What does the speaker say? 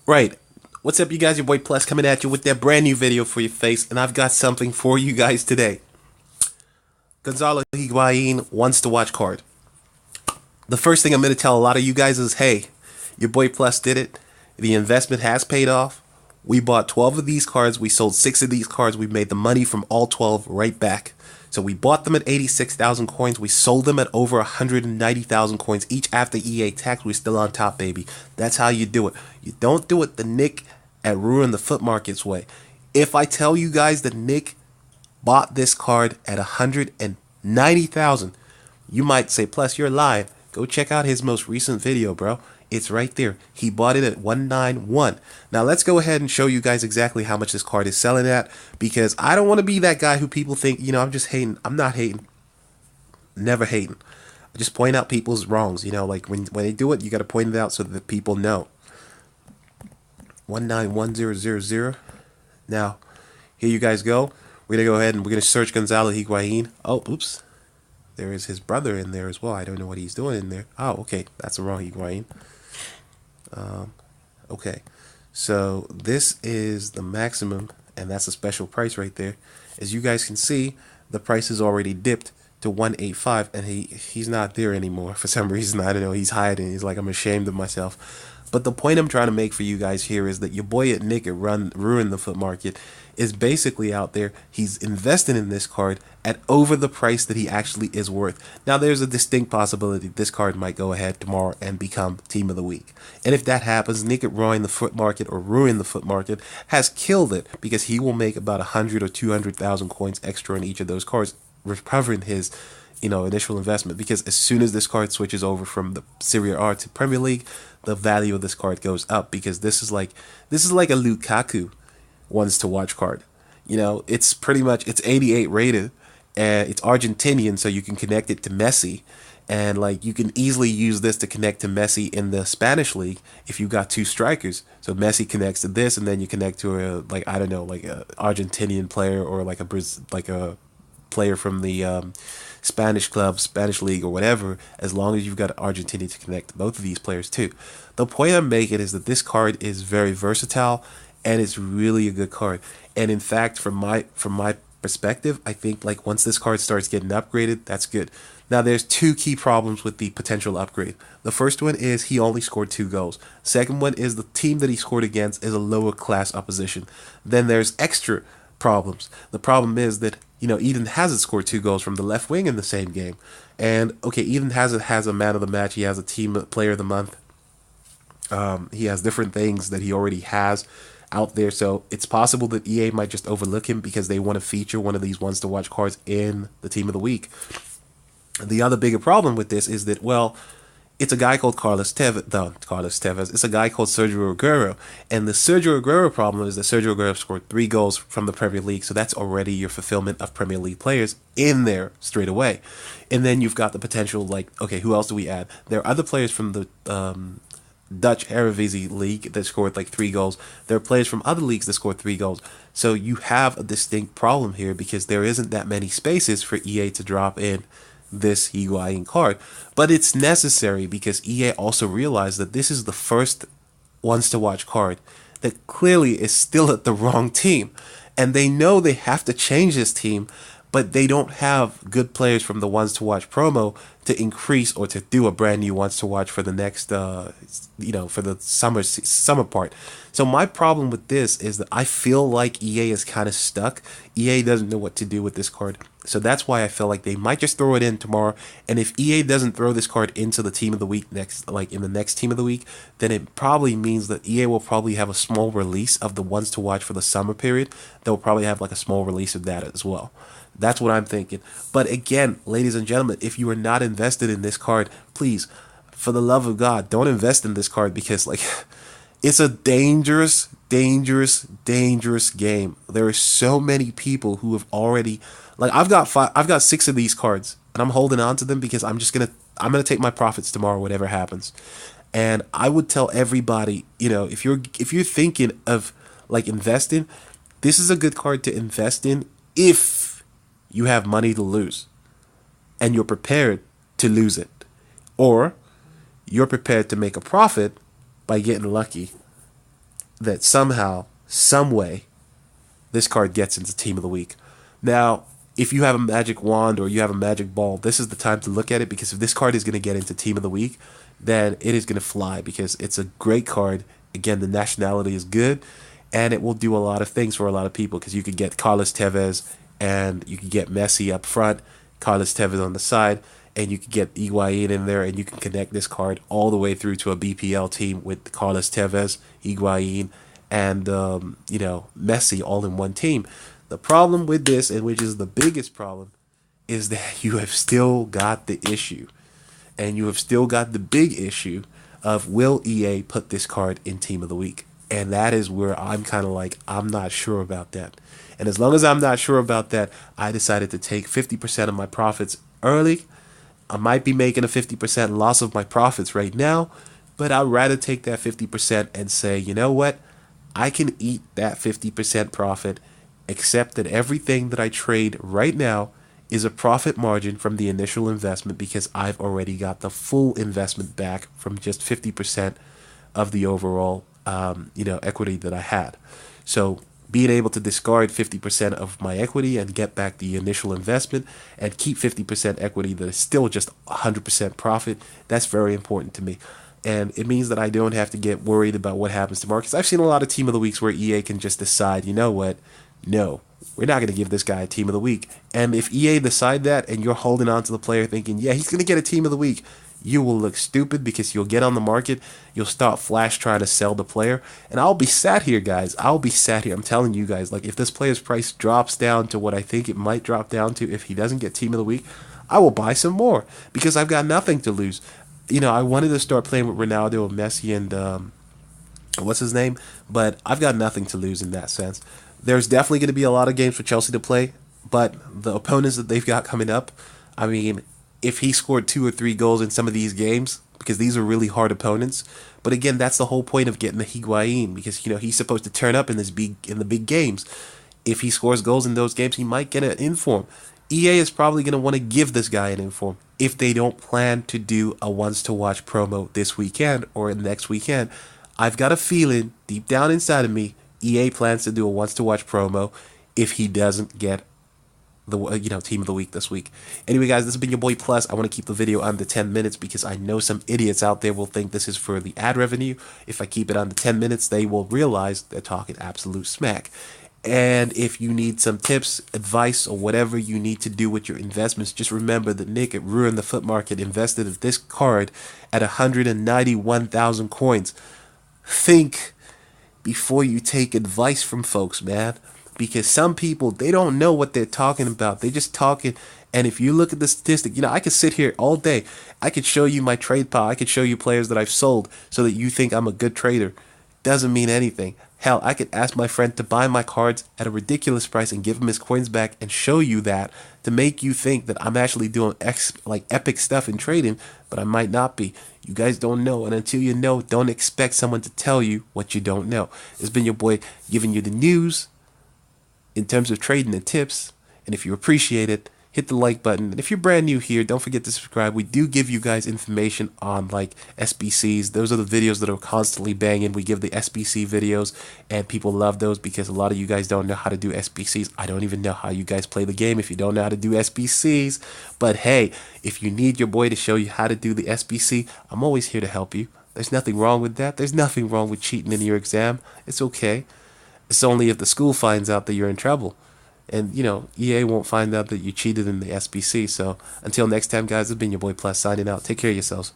Right. What's up, you guys? Your boy Plus coming at you with that brand new video for your face, and I've got something for you guys today. Gonzalo Higuain wants to watch card. The first thing I'm going to tell a lot of you guys is, hey, your boy Plus did it. The investment has paid off. We bought 12 of these cards. We sold 6 of these cards. We made the money from all 12 right back. So we bought them at 86,000 coins. We sold them at over 190,000 coins each after EA tax. We're still on top, baby. That's how you do it. You don't do it the Nick at Ruin the Foot Market's way. If I tell you guys that Nick bought this card at 190,000, you might say, Plus, you're lying. Go check out his most recent video, bro. It's right there. He bought it at 191. Now let's go ahead and show you guys exactly how much this card is selling at, because I don't want to be that guy who people think, I'm just hating. I'm not hating. Never hating. I just point out people's wrongs. Like when they do it, you got to point it out so that people know. 191000. Now, here you guys go. We're going to go ahead and we're going to search Gonzalo Higuain. Oh, oops. There is his brother in there as well. I don't know what he's doing in there. Oh, okay. That's the wrong Higuain. Okay. So this is the maximum, and that's a special price right there. As you guys can see, the price has already dipped to 185, and he's not there anymore for some reason. I don't know. He's hiding. He's like, I'm ashamed of myself. But the point I'm trying to make for you guys here is that your boy at Nick at Ruin the Foot Market is basically out there. He's investing in this card at over the price that he actually is worth. Now, there's a distinct possibility this card might go ahead tomorrow and become Team of the Week. And if that happens, Nick at Ruin the Foot Market or Ruin the Foot Market has killed it, because he will make about 100 or 200,000 coins extra on each of those cards, recovering his initial investment. Because as soon as this card switches over from the Serie A to Premier League, the value of this card goes up, because this is like a Lukaku wants to watch card. It's pretty much, it's 88 rated, and it's Argentinian, so you can connect it to Messi, and like you can easily use this to connect to Messi in the Spanish league if you got two strikers. So Messi connects to this, and then you connect to a Argentinian player, or like a player from the Spanish club, Spanish league, or whatever, as long as you've got Argentina to connect to both of these players too. The point I'm making is that this card is very versatile, and it's really a good card. And in fact, from my perspective, I think like once this card starts getting upgraded, that's good. Now, there's two key problems with the potential upgrade. The first one is he only scored 2 goals. Second one is the team that he scored against is a lower class opposition. Then there's extra problems. The problem is that Eden Hazard scored 2 goals from the left wing in the same game. And okay, Eden Hazard has a man of the match. He has a team player of the month. He has different things that he already has out there. So it's possible that EA might just overlook him because they want to feature one of these ones to watch cards in the Team of the Week. The other bigger problem with this is that, well, it's a guy called Carlos Tevez. No, Carlos Tevez. It's a guy called Sergio Aguero. And the Sergio Aguero problem is that Sergio Aguero scored 3 goals from the Premier League. So that's already your fulfillment of Premier League players in there straight away. And then you've got the potential, like, okay, who else do we add? There are other players from the Dutch Eredivisie League that scored like 3 goals. There are players from other leagues that scored 3 goals. So you have a distinct problem here, because there isn't that many spaces for EA to drop in this Higuain card. But it's necessary, because EA also realized that this is the first ones to watch card that clearly is still at the wrong team, and they know they have to change this team, but they don't have good players from the ones to watch promo to increase or to do a brand new ones to watch for the next for the summer part. So my problem with this is that I feel like EA is kind of stuck. EA doesn't know what to do with this card. So that's why I feel like they might just throw it in tomorrow. And if EA doesn't throw this card into the Team of the Week in the next Team of the Week, then it probably means that EA will probably have a small release of the ones to watch for the summer period. They'll probably have like a small release of that as well. That's what I'm thinking. But again, ladies and gentlemen, if you are not invested in this card, please, for the love of God, don't invest in this card, because like it's a dangerous game. There are so many people who have already, like, I've got 6 of these cards, and I'm holding on to them because I'm gonna take my profits tomorrow, whatever happens. And I would tell everybody, if you're thinking of like investing, this is a good card to invest in if you have money to lose and you're prepared to lose it, or you're prepared to make a profit by getting lucky. that somehow, some way, this card gets into Team of the Week. Now, if you have a magic wand or you have a magic ball, this is the time to look at it, because if this card is going to get into Team of the Week, then it is going to fly, because it's a great card. Again, the nationality is good, and it will do a lot of things for a lot of people, because you could get Carlos Tevez and you could get Messi up front, Carlos Tevez on the side, and you could get Higuain in there, and you can connect this card all the way through to a BPL team with Carlos Tevez, Higuain, and Messi all in one team. The problem with this, and which is the biggest problem, is that you have still got the issue, and you have still got the big issue of, will EA put this card in Team of the Week? And that is where I'm kind of like, I'm not sure about that. And as long as I'm not sure about that, I decided to take 50% of my profits early. I might be making a 50% loss of my profits right now, but I'd rather take that 50% and say, you know what? I can eat that 50% profit, except that everything that I trade right now is a profit margin from the initial investment, because I've already got the full investment back from just 50% of the overall equity that I had. So being able to discard 50% of my equity and get back the initial investment and keep 50% equity that is still just 100% profit, that's very important to me. And it means that I don't have to get worried about what happens to markets. I've seen a lot of Team of the Weeks where EA can just decide, you know what, no, we're not going to give this guy a Team of the Week. And if EA decide that and you're holding on to the player thinking, yeah, he's going to get a Team of the Week, you will look stupid, because you'll get on the market, you'll start flash trying to sell the player, and I'll be sat here, guys. I'll be sat here. I'm telling you guys, like, if this player's price drops down to what I think it might drop down to if he doesn't get Team of the Week, I will buy some more, because I've got nothing to lose. I wanted to start playing with Ronaldo and Messi and what's his name, but I've got nothing to lose in that sense. There's definitely going to be a lot of games for Chelsea to play, but the opponents that they've got coming up, I mean, if he scored 2 or 3 goals in some of these games, because these are really hard opponents. But again, that's the whole point of getting the Higuain, because he's supposed to turn up in the big games. If he scores goals in those games, he might get an inform. EA is probably going to want to give this guy an inform if they don't plan to do a once to watch promo this weekend or next weekend. I've got a feeling deep down inside of me, EA plans to do a once to watch promo if he doesn't get the Team of the Week this week. Anyway, guys, this has been your boy Plus. I want to keep the video under 10 minutes because I know some idiots out there will think this is for the ad revenue. If I keep it under 10 minutes, they will realize they're talking absolute smack. And if you need some tips, advice, or whatever you need to do with your investments, just remember that Nick at Run the Foot Market invested in this card at 191,000 coins. Think before you take advice from folks, man. Because some people, they don't know what they're talking about. They're just talking. And if you look at the statistic, I could sit here all day. I could show you my trade pile. I could show you players that I've sold so that you think I'm a good trader. Doesn't mean anything. Hell, I could ask my friend to buy my cards at a ridiculous price and give him his coins back and show you that to make you think that I'm actually doing epic stuff in trading, but I might not be. You guys don't know, and until you know, don't expect someone to tell you what you don't know. It's been your boy giving you the news in terms of trading and tips. And if you appreciate it, hit the like button. And if you're brand new here, don't forget to subscribe. We do give you guys information on SBCs. Those are the videos that are constantly banging. We give the SBC videos, and people love those because a lot of you guys don't know how to do SBCs. I don't even know how you guys play the game if you don't know how to do SBCs. But hey, if you need your boy to show you how to do the SBC, I'm always here to help you. There's nothing wrong with that. There's nothing wrong with cheating in your exam. It's okay. It's only if the school finds out that you're in trouble. And, EA won't find out that you cheated in the SBC. So until next time, guys, it's been your boy Plus signing out. Take care of yourselves.